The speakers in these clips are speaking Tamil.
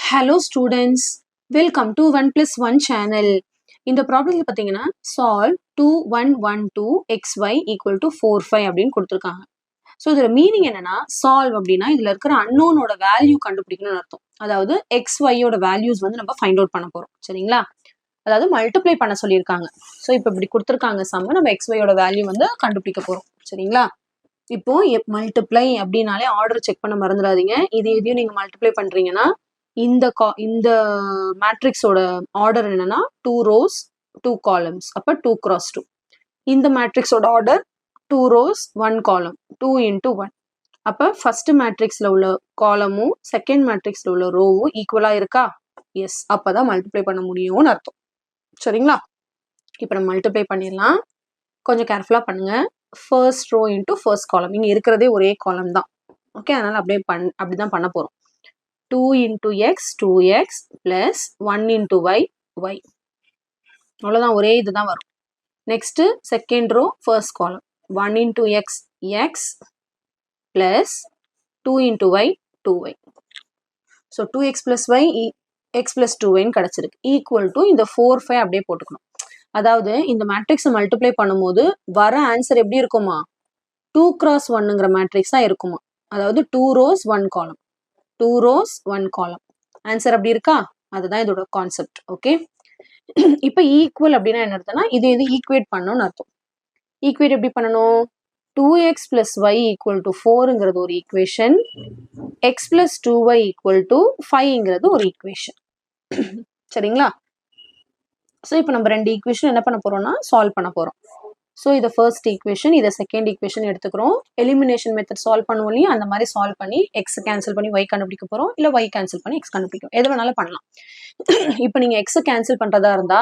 Hello students, welcome to 1 plus 1 channel. இந்த ப்ராப்ளம்ல பார்த்தீங்கன்னா solve 2112xy equal to 45 அப்படின்னு கொடுத்துருக்காங்க. ஸோ இதோட மீனிங் என்னன்னா solve அப்படின்னா இதுல இருக்கிற அன்னோனோட வேல்யூ கண்டுபிடிக்கணும்னு அர்த்தம். அதாவது xyயோட வேல்யூஸ் வந்து நம்ம ஃபைண்ட் அவுட் பண்ண போறோம். சரிங்களா? அதாவது மல்டிப்ளை பண்ண சொல்லியிருக்காங்க. ஸோ இப்போ இப்படி கொடுத்துருக்காங்க சம்ம நம்ம xyயோட வேல்யூ வந்து கண்டுபிடிக்க போறோம். சரிங்களா? இப்போ மல்டிப்ளை அப்படின்னாலே ஆர்டர் செக் பண்ண மறந்துடாதீங்க. இதையும் நீங்க மல்டிப்ளை பண்றீங்கன்னா இந்த மேட்ரிக்ஸோட ஆர்டர் என்னன்னா 2 rows 2 columns அப்ப 2 cross 2. இந்த மேட்ரிக்ஸோட ஆர்டர் 2 rows 1 column 2 into 1. அப்ப ஃபர்ஸ்ட் மேட்ரிக்ஸ்ல உள்ள காலமும் செகண்ட் மேட்ரிக்ஸ்ல உள்ள ரோவும் ஈக்குவலா இருக்கா? எஸ். அப்பதான் மல்டிப்ளை பண்ண முடியும்னு அர்த்தம். சரிங்களா? இப்ப நம்ம மல்டிப்ளை பண்ணிடலாம். கொஞ்சம் கேர்ஃபுல்லா பண்ணுங்க. First row into first column. இங்க இருக்கிறதே ஒரே காலம் தான். ஓகே, அதனால அப்படிதான் பண்ண போறோம். 2 into x 2x plus 1 into y y. அவ்வளோதான், ஒரே இதுதான் வரும். Next second row first column 1 into x x plus 2 into y 2y. So 2x plus y x plus 2y கிடைச்சிருக்கு. ஈக்குவல் டு இந்த 4 5 அப்படியே போட்டுக்கணும். அதாவது இந்த மேட்ரிக்ஸை மல்டிப்ளை பண்ணும்போது வர ஆன்சர் எப்படி இருக்குமா? 2 cross 1ங்கிற மேட்ரிக்ஸா இருக்குமா? அதாவது 2 rows 1 column 2 rows 1 column. Answer அப்படி இருக்கா? அதுதான் இதோட கான்செப்ட். ஓகே, இப்போ ஈக்குவல் அப்படின்னா என்ன அர்த்தம்னா இது ஈக்குவேட் பண்ணணும்னு அர்த்தம். ஈக்குவேட் எப்படி பண்ணணும்? 2x plus y equal to 4ங்கிறது ஒரு equation, x plus 2y equal to 5ங்கிறது ஒரு ஈக்குவேஷன். சரிங்களா? ஸோ இப்போ நம்ம ரெண்டு ஈக்குவேஷன் என்ன பண்ண போறோம்னா சால்வ் பண்ண போறோம். ஸோ இதை ஃபர்ஸ்ட் ஈக்குவேஷன், இதை செகண்ட் ஈக்குவேஷன் எடுத்துக்கிறோம். எலிமினேஷன் மெத்தட் சால்வ் பண்ணுவோம் இல்லையா, அந்த மாதிரி சால்வ் பண்ணி எக்ஸ் கேன்சல் பண்ணி ஒய் கண்டுபிடிக்க போறோம், இல்லை ஒய் கேன்சல் பண்ணி எக்ஸ் கண்டுபிடிக்கும். எது வேணாலும் பண்ணலாம். இப்போ நீங்க எக்ஸ் கேன்சல் பண்றதா இருந்தா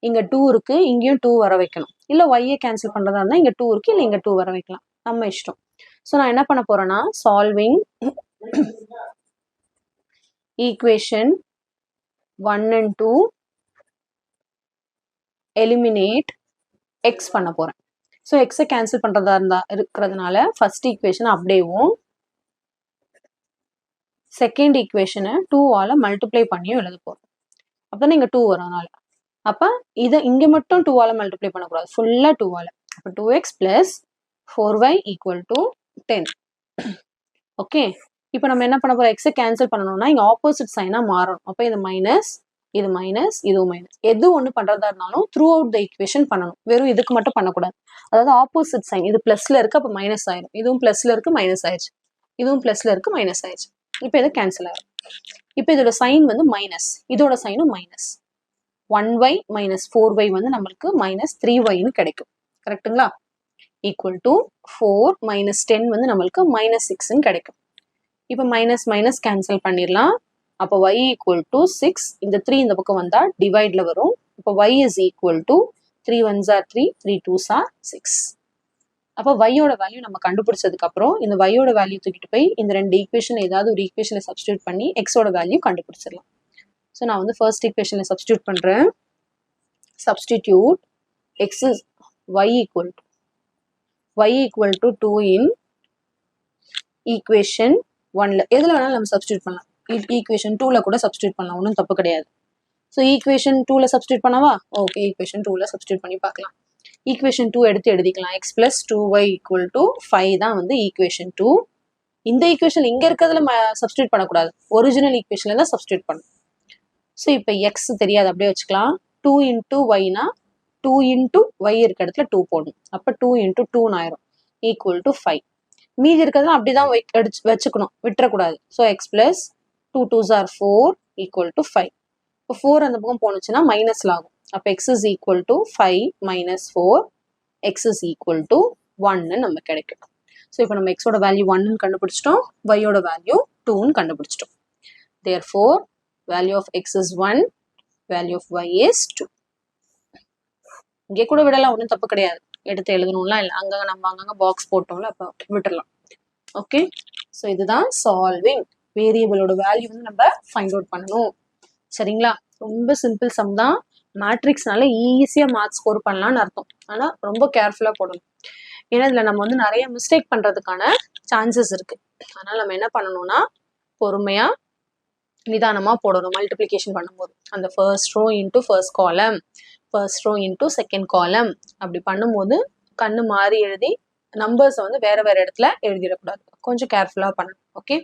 இங்க 2 இருக்கு, இங்கேயும் 2 வர வைக்கணும். இல்லை ஒய்யை கேன்சல் பண்றதா இருந்தா இங்க 2 இருக்கு, இல்லை இங்க 2 வர வைக்கலாம். நம்ம இஷ்டம். ஸோ நான் என்ன பண்ண போறேன்னா solving equation 1 and 2 eliminate X பண்ண போறேன். ஸோ எக்ஸை கேன்சல் பண்றதா இருக்கிறதுனால ஃபர்ஸ்ட் ஈக்குவேஷன் அப்படியேவும் செகண்ட் ஈக்குவேஷனை 2ஆல மல்டிப்ளை பண்ணியும் எழுத போறோம். அப்பதான் இங்க 2 வரனால. அப்ப இதை இங்க மட்டும் 2ஆல மல்டிப்ளை பண்ணக்கூடாது, ஃபுல்லா 2ஆல. அப்ப 2x plus 4y equal to 10. Okay, இப்போ நம்ம என்ன பண்ண போறோம்? எக்ஸை கேன்சல் பண்ணணும்னா இங்க ஆப்போசிட் சைனா மாறணும். அப்ப இது மைனஸ், இது மைனஸ், இதுவும் மைனஸ். எது ஒன்று பண்றதா இருந்தாலும் த்ரூ அவுட் த ஈக்குவேஷன் பண்ணணும். வெறும் இதுக்கு மட்டும் பண்ணக்கூடாது. அதாவது ஆப்போசிட் சைன், இது பிளஸ்ல இருக்கு அப்ப மைனஸ் ஆயிடும், இதுவும் பிளஸ்ல இருக்கு மைனஸ் ஆயிடுச்சு, இதுவும் பிளஸ்ல இருக்கு மைனஸ் ஆயிடுச்சு. இப்போ இது கேன்சல் ஆயிடும். இப்போ இதோட சைன் வந்து மைனஸ், இதோட சைனும் மைனஸ். 1y மைனஸ் 4y வந்து நம்மளுக்கு மைனஸ் 3yன்னு கிடைக்கும். கரெக்டுங்களா? ஈக்குவல் டு 4 மைனஸ் 10 வந்து நம்மளுக்கு மைனஸ் 6ன்னு கிடைக்கும். இப்போ மைனஸ் மைனஸ் கேன்சல் பண்ணிடலாம். அப்போ y ஈக்குவல் டு 6, இந்த 3 இந்த பக்கம் வந்தா டிவைட்ல வரும். இப்போ y is equal to 3 1s are 3 3 2s are 6. அப்போ y-யோட வேல்யூ நம்ம கண்டுபிடிச்சதுக்கு அப்புறம் இந்த y-யோட வேல்யூ தூக்கிட்டு போய் இந்த ரெண்டு ஈக்குவேஷன் ஏதாவது ஒரு ஈக்குவேஷனை சப்ஸ்டியூட் பண்ணி x-ஓட வேல்யூ கண்டுபிடிச்சிடலாம். ஸோ நான் வந்து ஃபர்ஸ்ட் ஈக்குவேஷனை சப்ஸ்டியூட் பண்றேன். Substitute x is y equal to 2 in equation 1ல. எதுல வேணாலும் நம்ம சப்ஸ்டியூட் பண்ணலாம். ஈக்குவேஷன் 2ல கூட சப்ஸ்டியூட் பண்ணலாம், ஒன்றும் தப்பு கிடையாது. ஸோ ஈக்குவேஷன் 2ல சப்ஸ்டியூட் பண்ணவா? ஓகே, ஈக்குவேஷன் 2ல சப்ஸ்டியூட் பண்ணி பார்க்கலாம். ஈக்குவேஷன் 2 எடுத்து எழுதிக்கலாம். x plus 2y equal to 5 தான் வந்து ஈக்குவேஷன் 2. இந்த ஈக்குவேஷன் இங்க இருக்கிறதுல சப்ஸ்டியூட் பண்ணக்கூடாது, ஒரிஜினல் ஈக்குவேஷன்ல தான் சப்ஸ்டியூட் பண்ணணும். ஸோ இப்போ எக்ஸ் தெரியாது, அப்படியே வச்சுக்கலாம். 2 into yனா 2 into y இருக்க இடத்துல 2 போடணும். அப்போ 2 into 2 ஆயிரும், ஈக்குவல் டு 5. மீதி இருக்கிறதுலாம் அப்படிதான் வச்சுக்கணும், விட்டுறக்கூடாது. So x plus 2 2s are 4 equal to 5. இப்போ 4 அந்த பக்கம் போனுச்சுன்னா மைனஸ்ல ஆகும். அப்போ x is equal to 5 minus 4, x is equal to 1ன்னு நம்ம கிடைக்கும். ஸோ இப்போ நம்ம எக்ஸோட வேல்யூ 1ன்னு கண்டுபிடிச்சிட்டோம், ஒய்யோட வேல்யூ 2ன்னு கண்டுபிடிச்சிட்டோம். Therefore, value of x is 1, value of y is 2. இங்கே கூட விடலாம், ஒன்றும் தப்பு கிடையாது. எடுத்து எழுதணும்லாம் இல்லை, அங்கங்க நம்ம அங்கங்க பாக்ஸ் போட்டோம்ல, அப்போ விட்டுடலாம். ஓகே, ஸோ இதுதான் சால்விங். வேரியபிளோட வேல்யூ வந்து நம்ம ஃபைண்ட் அவுட் பண்ணணும். சரிங்களா? ரொம்ப சிம்பிள் சம் தான். மேட்ரிக்ஸ்னால ஈஸியா மார்க்ஸ் ஸ்கோர் பண்ணலாம்னு அர்த்தம். ஆனா ரொம்ப கேர்ஃபுல்லா போடணும். ஏன்னா இதுல நம்ம வந்து நிறைய மிஸ்டேக் பண்றதுக்கான சான்சஸ் இருக்கு. அதனால நம்ம என்ன பண்ணணும்னா பொறுமையா நிதானமாக போடணும் மல்டிப்ளிகேஷன் பண்ணும்போது. அந்த first row into first column, first row into second column அப்படி பண்ணும்போது கண்ணு மாறி எழுதி நம்பர்ஸை வந்து வேற வேற இடத்துல எழுதிடக்கூடாது. கொஞ்சம் கேர்ஃபுல்லாக பண்ணணும். ஓகே.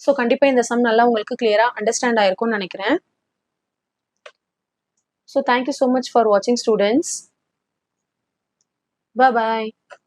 ஸோ கண்டிப்பாக இந்த சம் நல்லா உங்களுக்கு கிளியராக அண்டர்ஸ்டாண்ட் ஆயிருக்கும்னு நினைக்கிறேன். So thank you so much for வாட்சிங் ஸ்டூடெண்ட்ஸ். Bye bye.